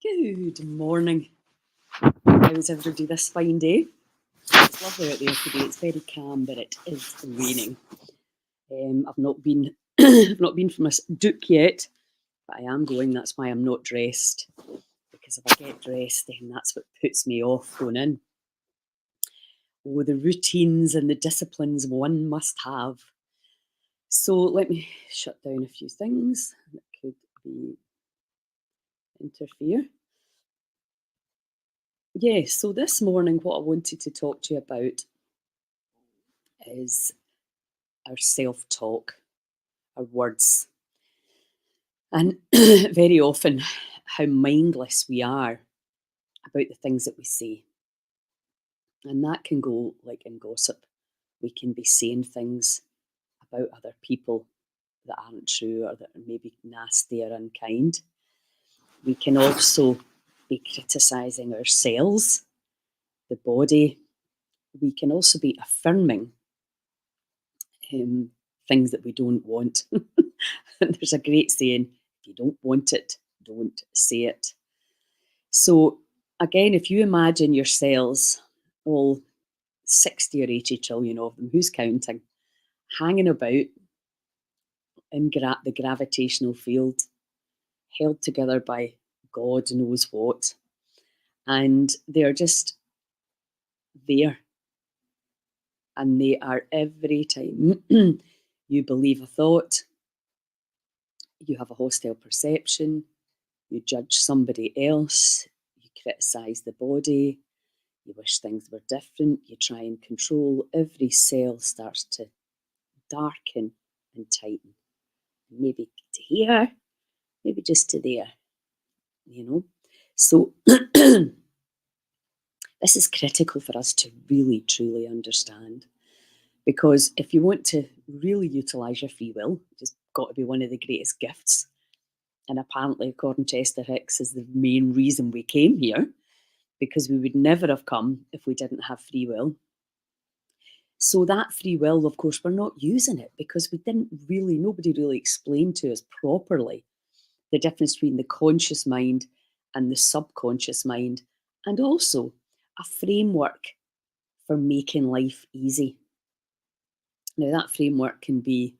Good morning. How is everybody this fine day? It's lovely out there today. It's very calm, but it is raining. I've not been I've not been for my duke yet, but I am going. That's why I'm not dressed, because if I get dressed, then that's what puts me off going in. Oh, the routines and the disciplines one must have. So let me shut down a few things that could be interfere. Yes, so this morning what I wanted to talk to you about is our self-talk, our words, and very often how mindless we are about the things that we say. And that can go like in gossip. We can be saying things about other people that aren't true or that are maybe nasty or unkind. We can also be criticising ourselves, the body. We can also be affirming things that we don't want. And there's a great saying, if you don't want it, don't say it. So again, if you imagine your cells, all 60 or 80 trillion of them, who's counting, hanging about in the gravitational field, held together by God knows what, and they're just there. And they are every time you believe a thought, you have a hostile perception, you judge somebody else, you criticise the body, you wish things were different, you try and control, every cell starts to darken and tighten. Maybe to here, maybe just to there, you know. So this is critical for us to really, truly understand. Because if you want to really utilise your free will, which has got to be one of the greatest gifts, and apparently, according to Esther Hicks, is the main reason we came here, because we would never have come if we didn't have free will. So that free will, of course, we're not using it because nobody really explained to us properly the difference between the conscious mind and the subconscious mind, and also a framework for making life easy. Now, that framework could be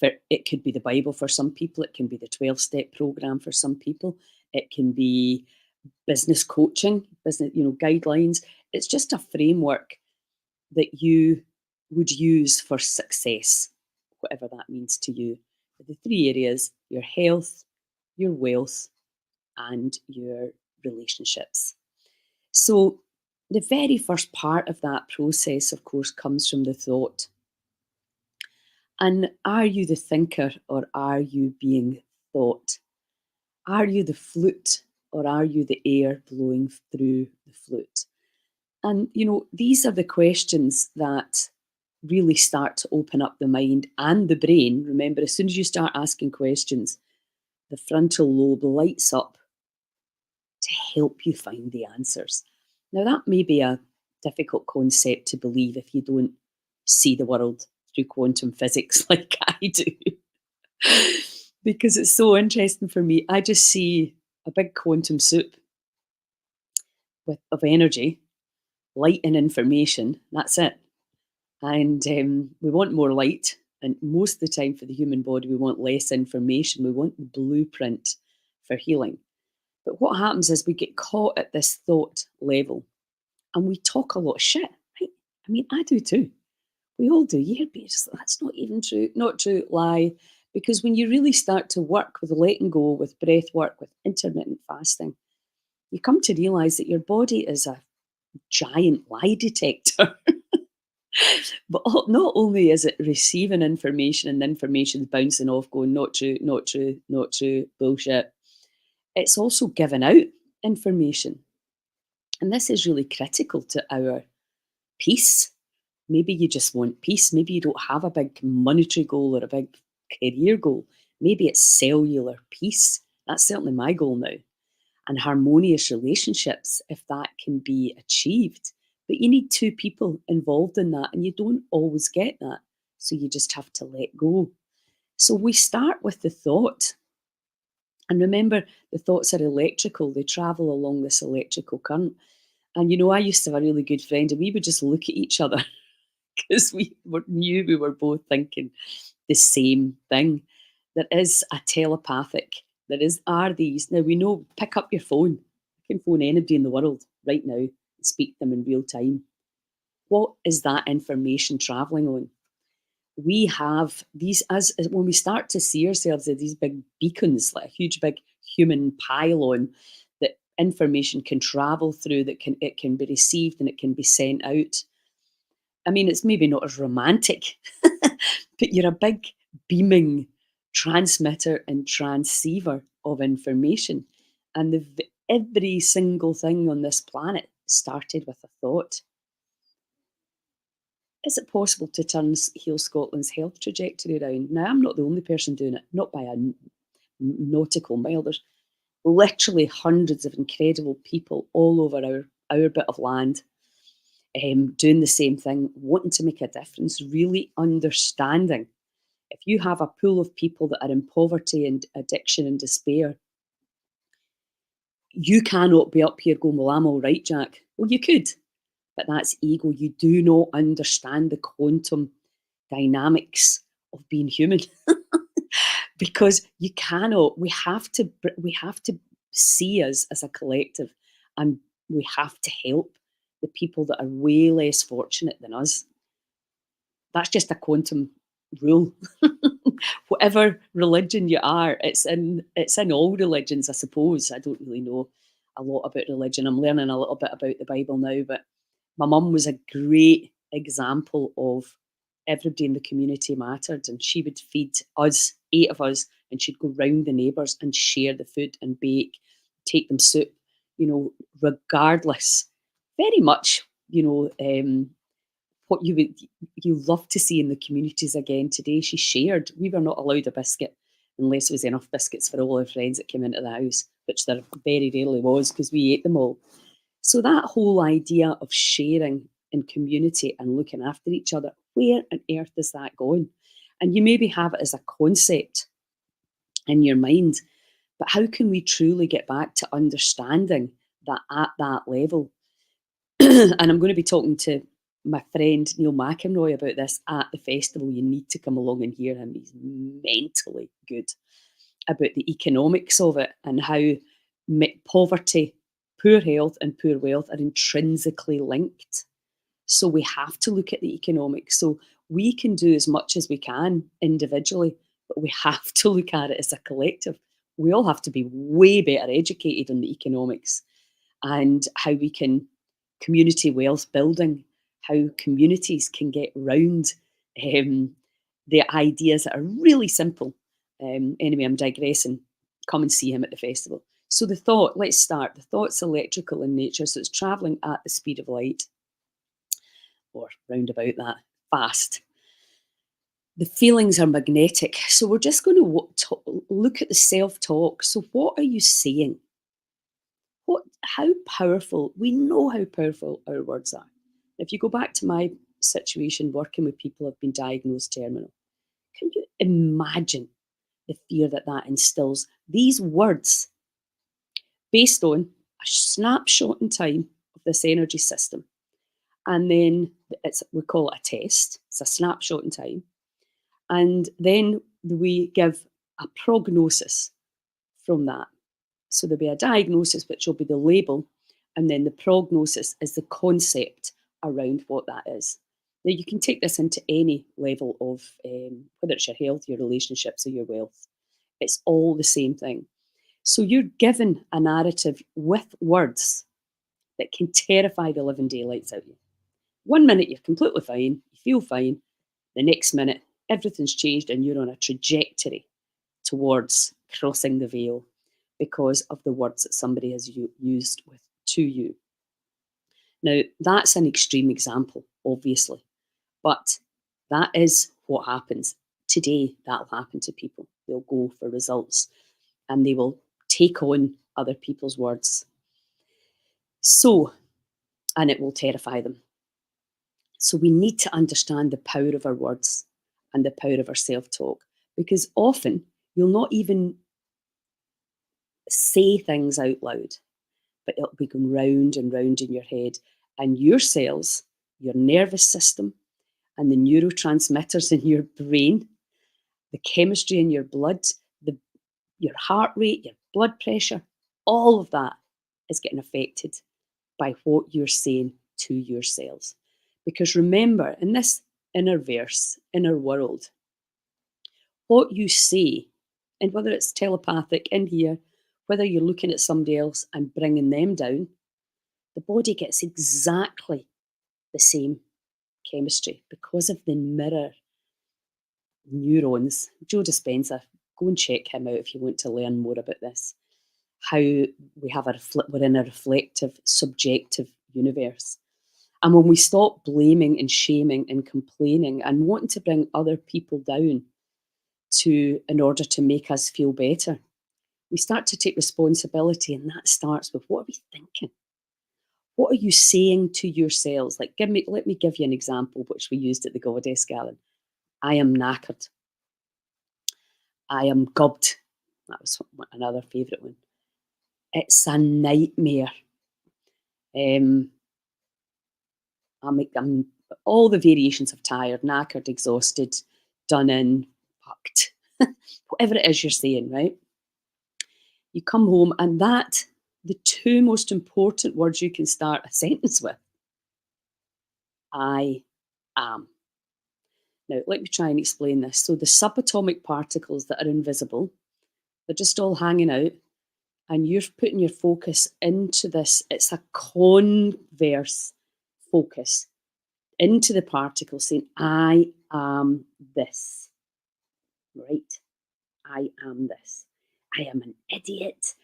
the Bible for some people, it can be the 12-step program for some people, it can be business coaching, business, guidelines. It's just a framework that you would use for success, whatever that means to you. The three areas: your health, your wealth, and your relationships. So the very first part of that process, of course, comes from the thought. And are you the thinker or are you being thought? Are you the flute or are you the air blowing through the flute? And, these are the questions that really start to open up the mind and the brain. Remember, as soon as you start asking questions, the frontal lobe lights up to help you find the answers. Now, that may be a difficult concept to believe if you don't see the world through quantum physics like I do, because it's so interesting for me. I just see a big quantum soup of energy, light and information. That's it. And we want more light. And most of the time for the human body, we want less information. We want the blueprint for healing. But what happens is we get caught at this thought level and we talk a lot of shit, right? I mean, I do too. We all do. You hear people just, that's not even true, not true, lie. Because when you really start to work with letting go, with breath work, with intermittent fasting, you come to realize that your body is a giant lie detector. But not only is it receiving information and the information's bouncing off, going, not true, not true, not true, bullshit, it's also giving out information. And this is really critical to our peace. Maybe you just want peace. Maybe you don't have a big monetary goal or a big career goal. Maybe it's cellular peace. That's certainly my goal now. And harmonious relationships, if that can be achieved. But you need two people involved in that, and you don't always get that. So you just have to let go. So we start with the thought. And remember, the thoughts are electrical, they travel along this electrical current. And I used to have a really good friend, and we would just look at each other because knew we were both thinking the same thing. There is a telepathic, there is are these. Now we know, pick up your phone. You can phone anybody in the world right now and speak to them in real time. What is that information traveling on? We have these, as when we start to see ourselves as these big beacons, like a huge big human pylon that information can travel through, that it can be received and it can be sent out. I mean, it's maybe not as romantic, but you're a big beaming transmitter and transceiver of information. And every single thing on this planet started with a thought. Is it possible to turn Heal Scotland's health trajectory around? Now, I'm not the only person doing it, not by a nautical mile. There's literally hundreds of incredible people all over our bit of land, doing the same thing, wanting to make a difference, really understanding. If you have a pool of people that are in poverty and addiction and despair, you cannot be up here going, "Well, I'm all right, Jack." Well, you could, but that's ego. You do not understand the quantum dynamics of being human. Because you cannot, we have to see us as a collective, and we have to help the people that are way less fortunate than us. That's just a quantum rule. Whatever religion you are, it's in all religions, I suppose. I don't really know a lot about religion. I'm learning a little bit about the Bible now, but my mum was a great example of everybody in the community mattered, and she would feed us, 8 of us, and she'd go round the neighbours and share the food and bake, take them soup, regardless. Very much, what you love to see in the communities again today. She shared. We were not allowed a biscuit unless there was enough biscuits for all our friends that came into the house, which there very rarely was because we ate them all. So that whole idea of sharing in community and looking after each other, where on earth is that going? And you maybe have it as a concept in your mind, but how can we truly get back to understanding that at that level? And I'm going to be talking to my friend Neil McEnroy about this at the festival. You need to come along and hear him. He's mentally good about the economics of it and how poverty, poor health, and poor wealth are intrinsically linked. So we have to look at the economics. So we can do as much as we can individually, but we have to look at it as a collective. We all have to be way better educated on the economics and how we can community wealth building, how communities can get round the ideas that are really simple. Anyway, I'm digressing. Come and see him at the festival. So the thought, let's start. The thought's electrical in nature, so it's travelling at the speed of light, or round about that, fast. The feelings are magnetic. So we're just going to look at the self-talk. So what are you saying? How powerful, we know how powerful our words are. If you go back to my situation working with people who have been diagnosed terminal, can you imagine the fear that that instills? These words, based on a snapshot in time of this energy system, and then we call it a test. It's a snapshot in time, and then we give a prognosis from that. So there'll be a diagnosis, which will be the label, and then the prognosis is the concept around what that is. Now, you can take this into any level of whether it's your health, your relationships, or your wealth. It's all the same thing. So you're given a narrative with words that can terrify the living daylights out of you. 1 minute, you're completely fine, you feel fine. The next minute, everything's changed and you're on a trajectory towards crossing the veil because of the words that somebody has used to you. Now, that's an extreme example, obviously, but that is what happens. Today, that'll happen to people. They'll go for results and they will take on other people's words. So, and it will terrify them. So we need to understand the power of our words and the power of our self-talk, because often you'll not even say things out loud, but it'll be going round and round in your head. And your cells, your nervous system, and the neurotransmitters in your brain, the chemistry in your blood, the, your heart rate, your blood pressure, all of that is getting affected by what you're saying to your cells. Because remember, in this inner world, what you say, and whether it's telepathic in here, whether you're looking at somebody else and bringing them down, the body gets exactly the same chemistry because of the mirror neurons. Joe Dispenza, go and check him out if you want to learn more about this. How we have we're in a reflective, subjective universe. And when we stop blaming and shaming and complaining and wanting to bring other people down in order to make us feel better, we start to take responsibility, and that starts with, what are we thinking? What are you saying to yourselves? Like, let me give you an example, which we used at the Goddess Gala. I am knackered. I am gubbed. That was another favourite one. It's a nightmare. I'm all the variations of tired, knackered, exhausted, done in, fucked. Whatever it is you're saying, right? You come home, and the two most important words you can start a sentence with, I am. Now, let me try and explain this. So the subatomic particles that are invisible, they're just all hanging out, and you're putting your focus into this. It's a converse focus into the particle, saying, I am this, right? I am this. I am an idiot.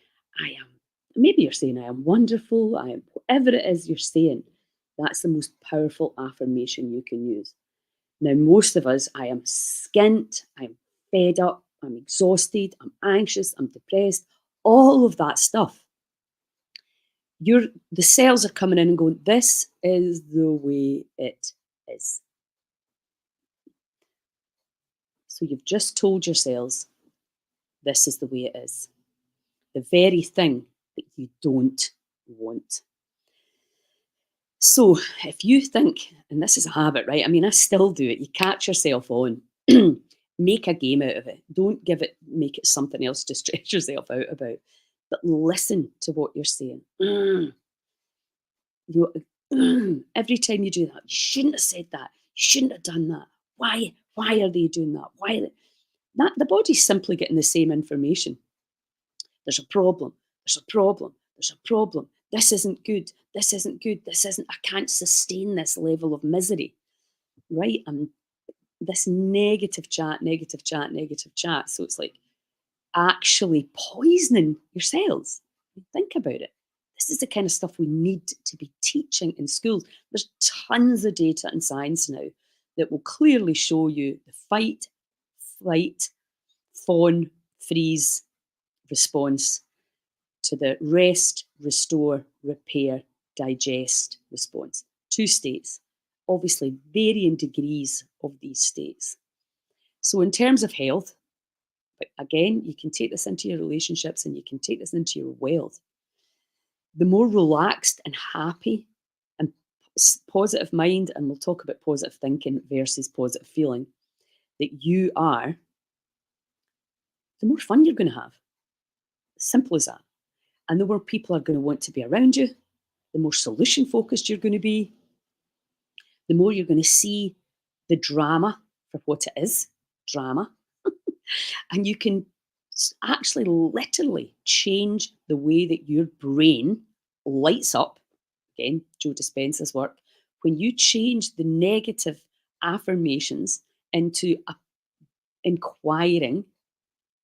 Maybe you're saying, I am wonderful. I am whatever it is you're saying. That's the most powerful affirmation you can use. Now, most of us, I am skint, I'm fed up, I'm exhausted, I'm anxious, I'm depressed, all of that stuff. The cells are coming in and going, this is the way it is. So you've just told your cells, this is the way it is. The very thing that you don't want. So if you think, and this is a habit, right? I mean, I still do it. You catch yourself on, make a game out of it. Don't make it something else to stress yourself out about. But listen to what you're saying. Every time you do that, you shouldn't have said that. You shouldn't have done that. Why? Why are they doing that? The body's simply getting the same information. There's a problem. There's a problem. There's a problem. This isn't good. This isn't good. I can't sustain this level of misery. Right? And this negative chat. So it's like actually poisoning your cells. Think about it. This is the kind of stuff we need to be teaching in schools. There's tons of data and science now that will clearly show you the fight, flight, fawn, freeze response to the rest, restore, repair, digest response. 2 states, obviously varying degrees of these states. So in terms of health, but again, you can take this into your relationships and you can take this into your wealth. The more relaxed and happy and positive mind, and we'll talk about positive thinking versus positive feeling, that you are, the more fun you're going to have. Simple as that. And the more people are going to want to be around you, the more solution focused you're going to be, the more you're going to see the drama for what it is, drama. And you can actually literally change the way that your brain lights up. Again, Joe Dispenza's work. When you change the negative affirmations into inquiring,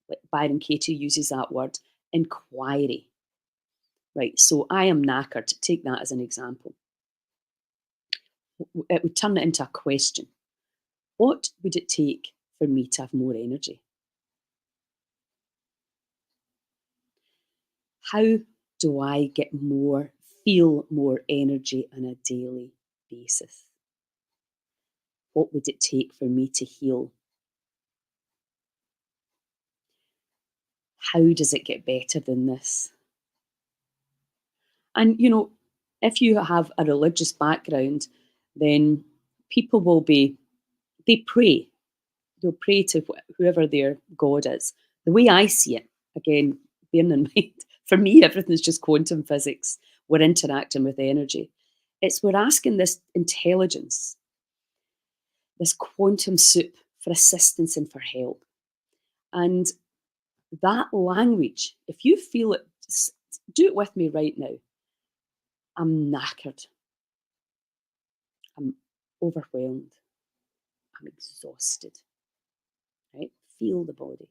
like Byron Katie uses that word, inquiry. Right, so I am knackered. Take that as an example. It would turn it into a question. What would it take for me to have more energy? How do I feel more energy on a daily basis? What would it take for me to heal? How does it get better than this? And, you know, if you have a religious background, then people will be, they pray. They'll pray to whoever their God is. The way I see it, again, bearing in mind, for me, everything's just quantum physics. We're interacting with energy. It's we're asking this intelligence, this quantum soup for assistance and for help. And that language, if you feel it, do it with me right now. I'm knackered. I'm overwhelmed. I'm exhausted. Right? Feel the body.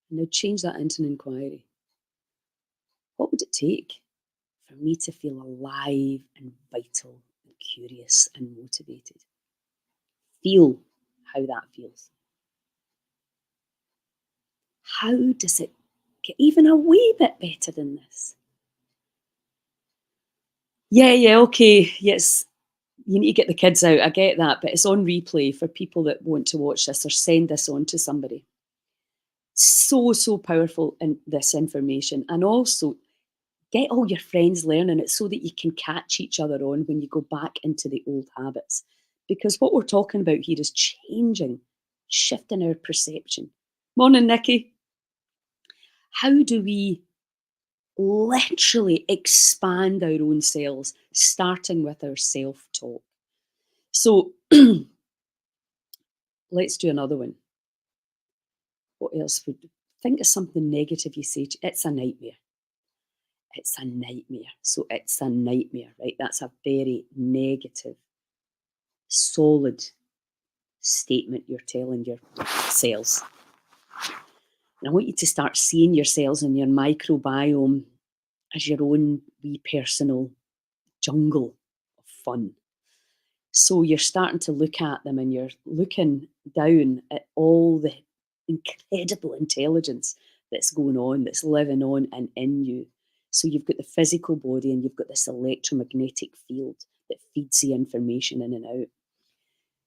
And now change that into an inquiry. What would it take for me to feel alive and vital and curious and motivated? Feel how that feels. How does it get even a wee bit better than this? Yeah, okay. Yes, you need to get the kids out. I get that, but it's on replay for people that want to watch this or send this on to somebody. So powerful in this information. And also get all your friends learning it so that you can catch each other on when you go back into the old habits. Because what we're talking about here is changing, shifting our perception. Morning, Nikki. How do we literally expand our own selves, starting with our self talk? So let's do another one. What else would think of something negative you say? It's a nightmare. It's a nightmare. So it's a nightmare, right? That's a very negative, solid statement you're telling your cells. And I want you to start seeing your cells and your microbiome as your own wee personal jungle of fun. So you're starting to look at them and you're looking down at all the incredible intelligence that's going on, that's living on and in you. So you've got the physical body and you've got this electromagnetic field that feeds the information in and out.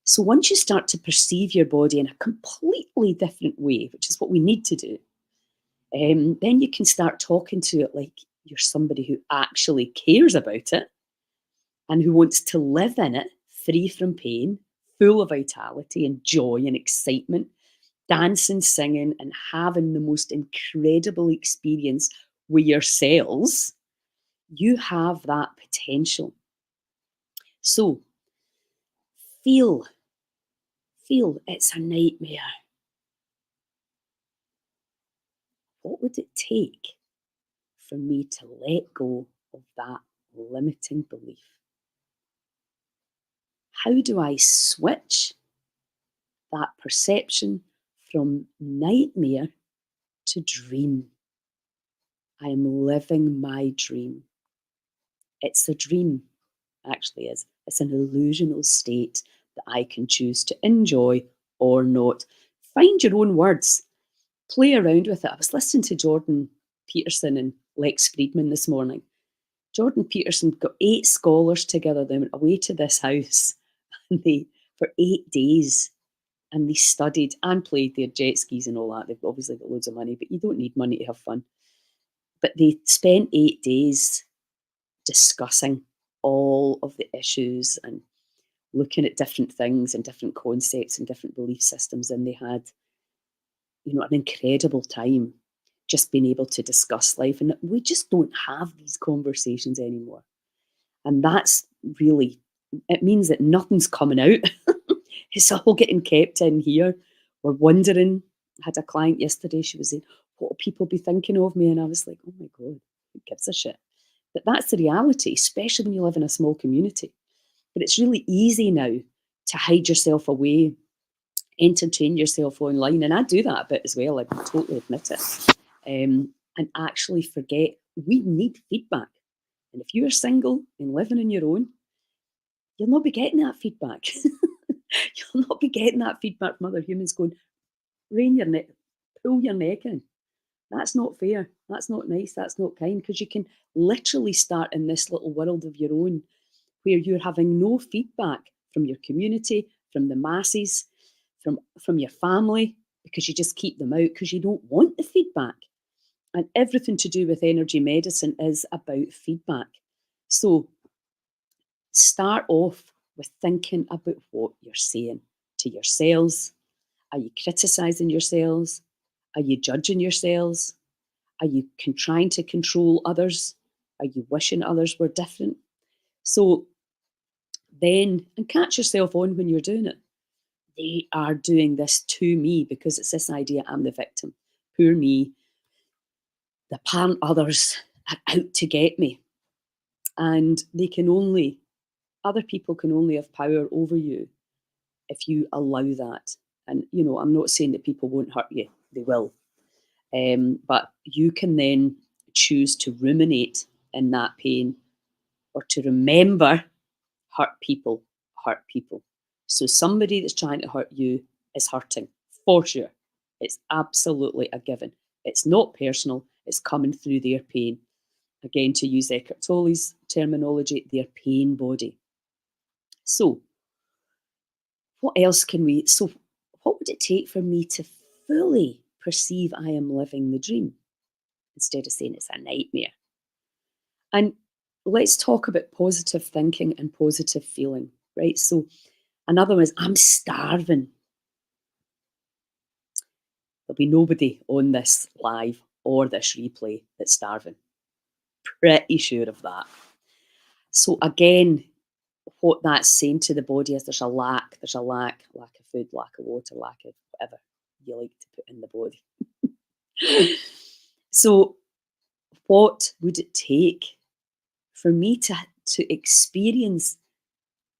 So once you start to perceive your body in a completely different way, which is what we need to do, then you can start talking to it like you're somebody who actually cares about it and who wants to live in it, free from pain, full of vitality and joy and excitement, dancing, singing, and having the most incredible experience with your cells. You have that potential. So feel it's a nightmare. What would it take for me to let go of that limiting belief? How do I switch that perception from nightmare to dream? I am living my dream. It's a dream, actually is. It's an illusional state that I can choose to enjoy or not. Find your own words. Play around with it. I was listening to Jordan Peterson and Lex Friedman this morning. Jordan Peterson got 8 scholars together. They went away to this house and they, for 8 days, and they studied and played their jet skis and all that. They've obviously got loads of money, but you don't need money to have fun. But they spent 8 days discussing all of the issues and looking at different things and different concepts and different belief systems. And they had, you know, an incredible time just being able to discuss life. And we just don't have these conversations anymore. And that's really, it means that nothing's coming out. It's all getting kept in here. We're wondering. I had a client yesterday, she was saying, what will people be thinking of me? And I was like, oh my God, who gives a shit? But that's the reality, especially when you live in a small community. But it's really easy now to hide yourself away, entertain yourself online. And I do that a bit as well, I can totally admit it. And actually forget we need feedback. And if you're single and living on your own, you'll not be getting that feedback. You'll not be getting that feedback from other humans going, rein your neck, pull your neck in. That's not fair. That's not nice. That's not kind. Because you can literally start in this little world of your own where you're having no feedback from your community, from the masses, from your family, because you just keep them out because you don't want the feedback. And everything to do with energy medicine is about feedback. So start off with thinking about what you're saying to yourselves. Are you criticizing yourselves? Are you judging yourselves? Are you trying to control others? Are you wishing others were different? So then, and catch yourself on when you're doing it. They are doing this to me, because it's this idea I'm the victim. Poor me. The apparent others are out to get me. And other people can only have power over you if you allow that. And, I'm not saying that people won't hurt you, they will. But you can then choose to ruminate in that pain, or to remember hurt people hurt people. So somebody that's trying to hurt you is hurting, for sure. It's absolutely a given. It's not personal, it's coming through their pain. Again, to use Eckhart Tolle's terminology, their pain body. So, what else what would it take for me to fully perceive I am living the dream, instead of saying it's a nightmare? And let's talk about positive thinking and positive feeling, right? So, another one is, I'm starving. There'll be nobody on this live or this replay that's starving. Pretty sure of that. So again, what that's saying to the body is there's a lack of food, lack of water, lack of whatever you like to put in the body. So what would it take for me to experience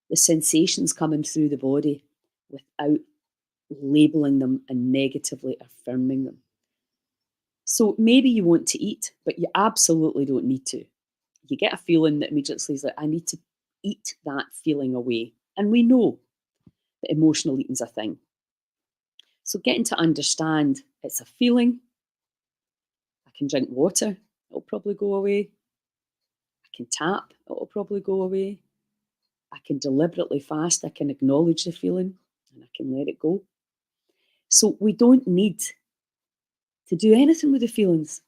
the sensations coming through the body without labeling them and negatively affirming them? So maybe you want to eat, but you absolutely don't need to. You get a feeling that immediately says, like, I need to eat that feeling away. And we know that emotional eating's a thing. So getting to understand it's a feeling. I can drink water, it'll probably go away. I can tap, it'll probably go away. I can deliberately fast, I can acknowledge the feeling, and I can let it go. So we don't need to do anything with the feelings.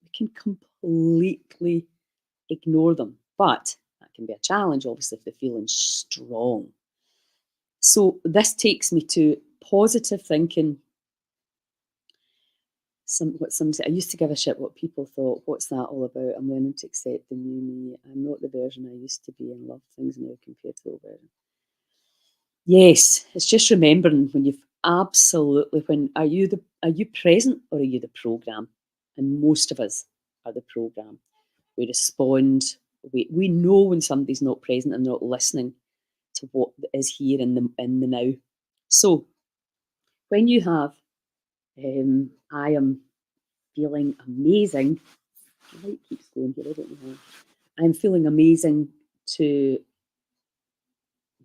We can completely ignore them. But that can be a challenge, obviously, if the feeling's strong. So this takes me to positive thinking. What some say, I used to give a shit what people thought. What's that all about? I'm learning to accept the new me. I'm not the version I used to be, and love things now compared to the old version. Yes, it's just remembering when you've are you present, or are you the program? And most of us are the program. We respond. We know when somebody's not present and not listening to what is here in the now. So when you have, I am feeling amazing. The light keeps going here. I don't know why. I'm feeling amazing to.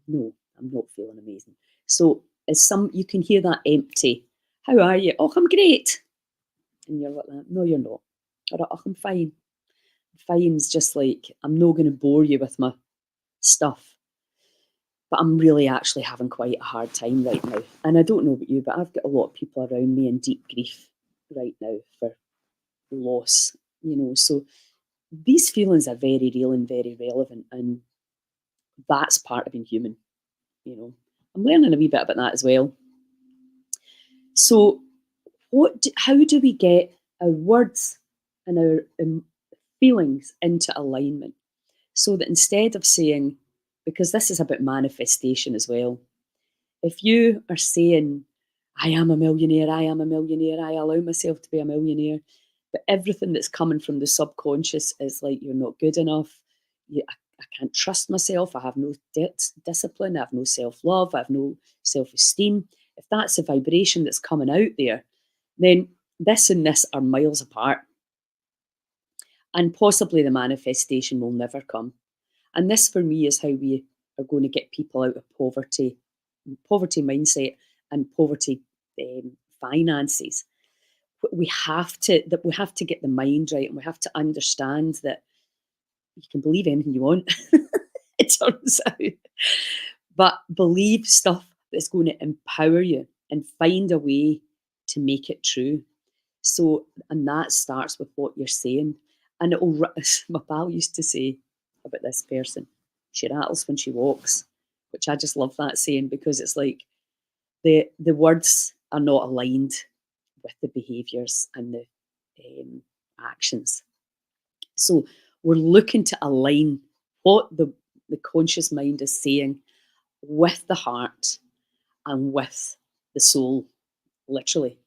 No, I'm not feeling amazing. So you can hear that empty. How are you? Oh, I'm great. And you're like that. No, you're not. Or, oh, I'm fine. Fine's just like, I'm not going to bore you with my stuff, but I'm really actually having quite a hard time right now. And I don't know about you, but I've got a lot of people around me in deep grief right now for loss, So these feelings are very real and very relevant, and that's part of being human, I'm learning a wee bit about that as well. So how do we get our words and our feelings into alignment, so that instead of saying, because this is about manifestation as well, if you are saying, I am a millionaire, I allow myself to be a millionaire, but everything that's coming from the subconscious is like, you're not good enough, I can't trust myself, I have no discipline, I have no self-love, I have no self-esteem. If that's a vibration that's coming out there, then this and this are miles apart. And possibly the manifestation will never come. And this, for me, is how we are going to get people out of poverty mindset, and poverty finances. We have to get the mind right, and we have to understand that you can believe anything you want. It turns out, but believe stuff that's going to empower you, and find a way to make it true. So, and that starts with what you're saying. And my pal used to say about this person, she rattles when she walks, which I just love that saying, because it's like the words are not aligned with the behaviours and the actions. So we're looking to align what the conscious mind is saying with the heart and with the soul, literally.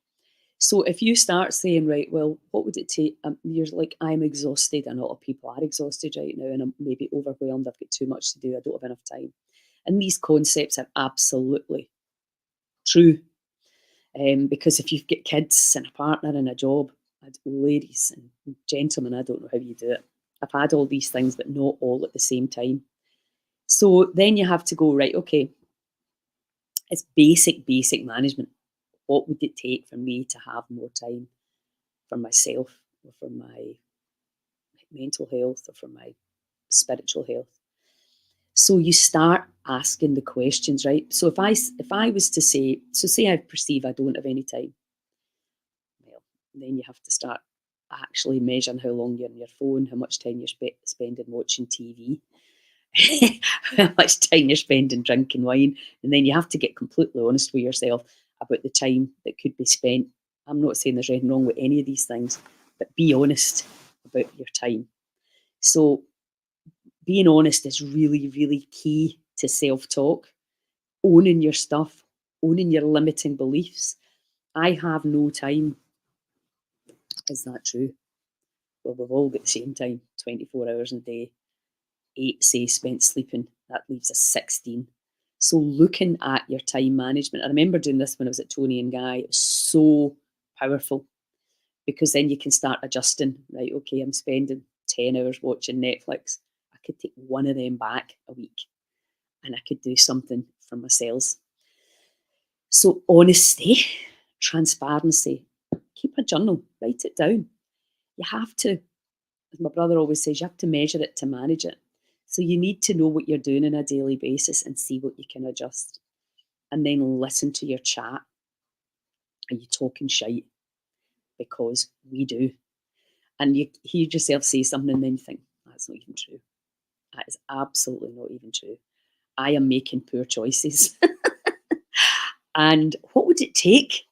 So if you start saying, right, well, what would it take? You're like, I'm exhausted, and a lot of people are exhausted right now, and I'm maybe overwhelmed. I've got too much to do. I don't have enough time. And these concepts are absolutely true. Because if you've got kids and a partner and a job, ladies and gentlemen, I don't know how you do it. I've had all these things, but not all at the same time. So then you have to go, right, okay, it's basic management. What would it take for me to have more time for myself, or for my mental health, or for my spiritual health? So you start asking the questions, right? So if I was to say, so say I perceive I don't have any time, well, then you have to start actually measuring how long you're on your phone, how much time you're spending watching TV, how much time you're spending drinking wine, and then you have to get completely honest with yourself about the time that could be spent. I'm not saying there's anything wrong with any of these things, but be honest about your time. So being honest is really, really key to self-talk, owning your stuff, owning your limiting beliefs. I have no time. Is that true? Well, we've all got the same time, 24 hours in a day. 8, say, spent sleeping. That leaves us 16. So looking at your time management. I remember doing this when I was at Tony and Guy. It was so powerful, because then you can start adjusting. Right, okay, I'm spending 10 hours watching Netflix. I could take one of them back a week, and I could do something for my sales. So honesty, transparency. Keep a journal. Write it down. You have to, as my brother always says, you have to measure it to manage it. So you need to know what you're doing on a daily basis and see what you can adjust. And then listen to your chat. Are you talking shite? Because we do. And you hear yourself say something and then you think, that's not even true. That is absolutely not even true. I am making poor choices. And what would it take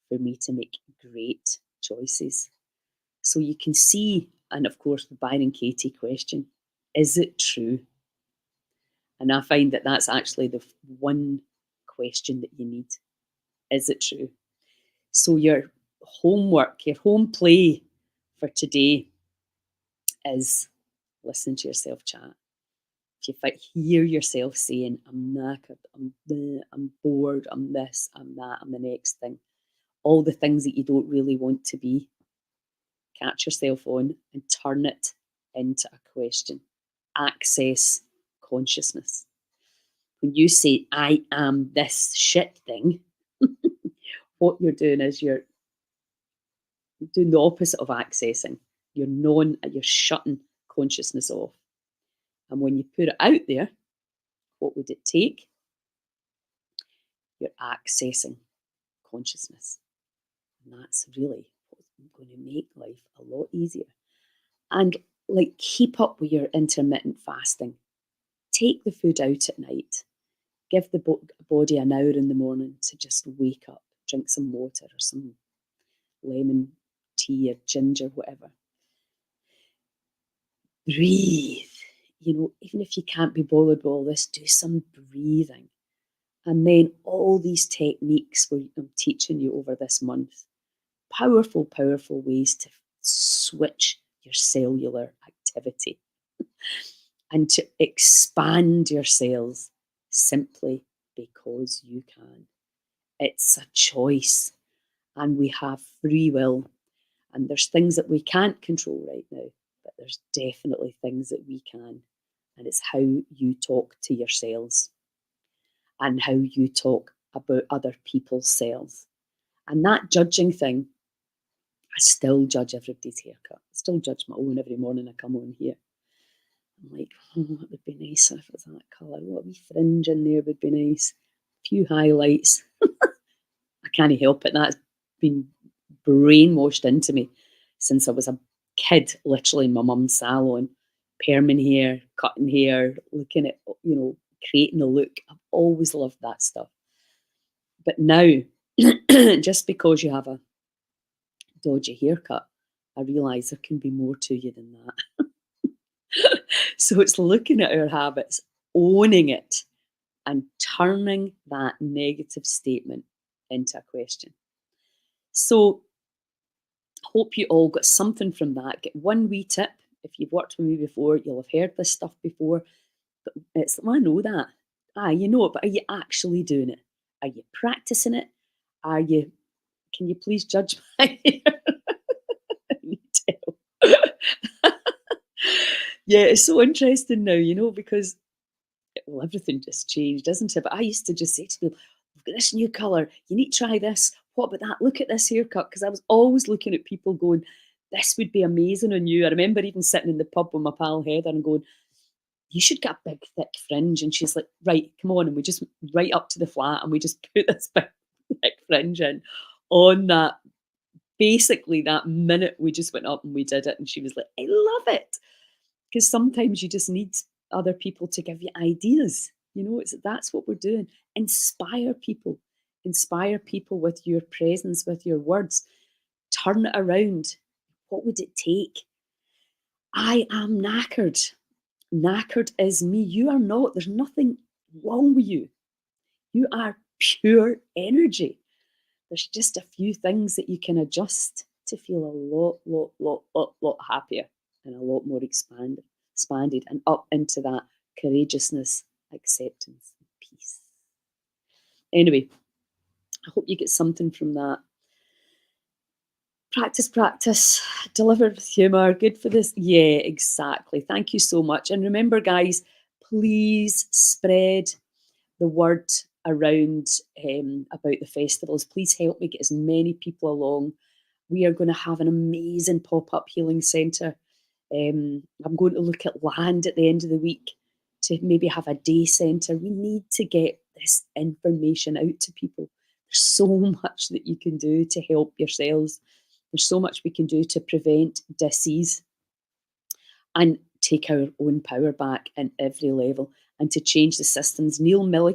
for me to make great choices? So you can see, and of course, the Byron Katie question, is it true? And I find that that's actually the one question that you need. Is it true? So your homework, your home play for today is listen to yourself chat. If you hear yourself saying, I'm knackered, I'm bored, I'm this, I'm that, I'm the next thing, all the things that you don't really want to be, catch yourself on and turn it into a question. Access consciousness. When you say, I am this shit thing, what you're doing is you're doing the opposite of accessing. You're shutting consciousness off. And when you put it out there, what would it take? You're accessing consciousness. And that's really what's going to make life a lot easier. And like, keep up with your intermittent fasting. Take the food out at night. Give the body an hour in the morning to just wake up, drink some water or some lemon tea or ginger, whatever. Breathe. Even if you can't be bothered with all this, do some breathing. And then all these techniques I'm teaching you over this month, powerful, powerful ways to switch your cellular activity and to expand your cells simply because you can. It's a choice, and we have free will. And there's things that we can't control right now, but there's definitely things that we can. And it's how you talk to your cells and how you talk about other people's cells. And that judging thing, I still judge everybody's haircut. I still judge my own every morning I come on here. I'm like, oh, it would be nice if it was that colour. What a wee fringe in there would be nice. A few highlights. I can't help it. That's been brainwashed into me since I was a kid, literally in my mum's salon, perming hair, cutting hair, looking at, creating a look. I've always loved that stuff. But now, just because you have a dodgy haircut, I realise there can be more to you than that. So it's looking at our habits, owning it, and turning that negative statement into a question. So, hope you all got something from that. Get one wee tip. If you've worked with me before, you'll have heard this stuff before. But I know that. You know it, but are you actually doing it? Are you practicing it? Are you, can you please judge my hair? You tell. Yeah, it's so interesting now, because well, everything just changed, doesn't it? But I used to just say to people, "We've got this new colour. You need to try this. What about that? Look at this haircut." Because I was always looking at people going, "This would be amazing on you." I remember even sitting in the pub with my pal Heather and going, "You should get a big thick fringe." And she's like, "Right, come on." And we just right up to the flat and we just put this big thick fringe in on that. Basically, that minute we just went up and we did it. And she was like, "I love it." Because sometimes you just need other people to give you ideas. That's what we're doing. Inspire people with your presence, with your words. Turn it around. What would it take? I am knackered. Knackered is me. You are not. There's nothing wrong with you. You are pure energy. There's just a few things that you can adjust to feel a lot happier and a lot more expanded and up into that courageousness, acceptance, and peace. Anyway, I hope you get something from that. Practice, deliver with humour, good for this. Yeah, exactly. Thank you so much. And remember, guys, please spread the word around about the festivals. Please help me get as many people along. We are going to have an amazing pop-up healing centre. I'm going to look at land at the end of the week to maybe have a day centre. We need to get this information out to people. There's so much that you can do to help yourselves. There's so much we can do to prevent disease and take our own power back in every level and to change the systems. I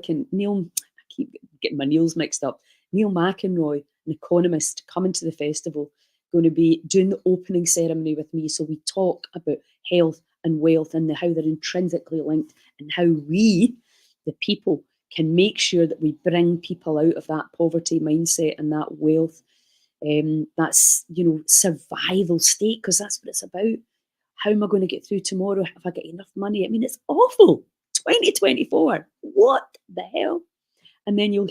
keep getting my Neils mixed up. Neil McEnroy, an economist, coming to the festival, going to be doing the opening ceremony with me. So we talk about health and wealth and how they're intrinsically linked and how we, the people, can make sure that we bring people out of that poverty mindset and that wealth. That's survival state, because that's what it's about. How am I going to get through tomorrow if I get enough money? I mean, it's awful. 2024. What the hell? And then you'll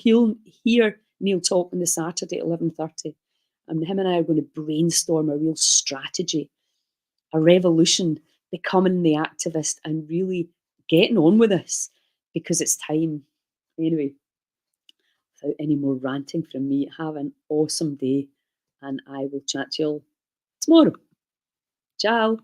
hear Neil talk on the Saturday at 11:30. And him and I are going to brainstorm a real strategy, a revolution, becoming the activist and really getting on with this, because it's time. Anyway, without any more ranting from me, have an awesome day and I will chat to you all tomorrow. Ciao.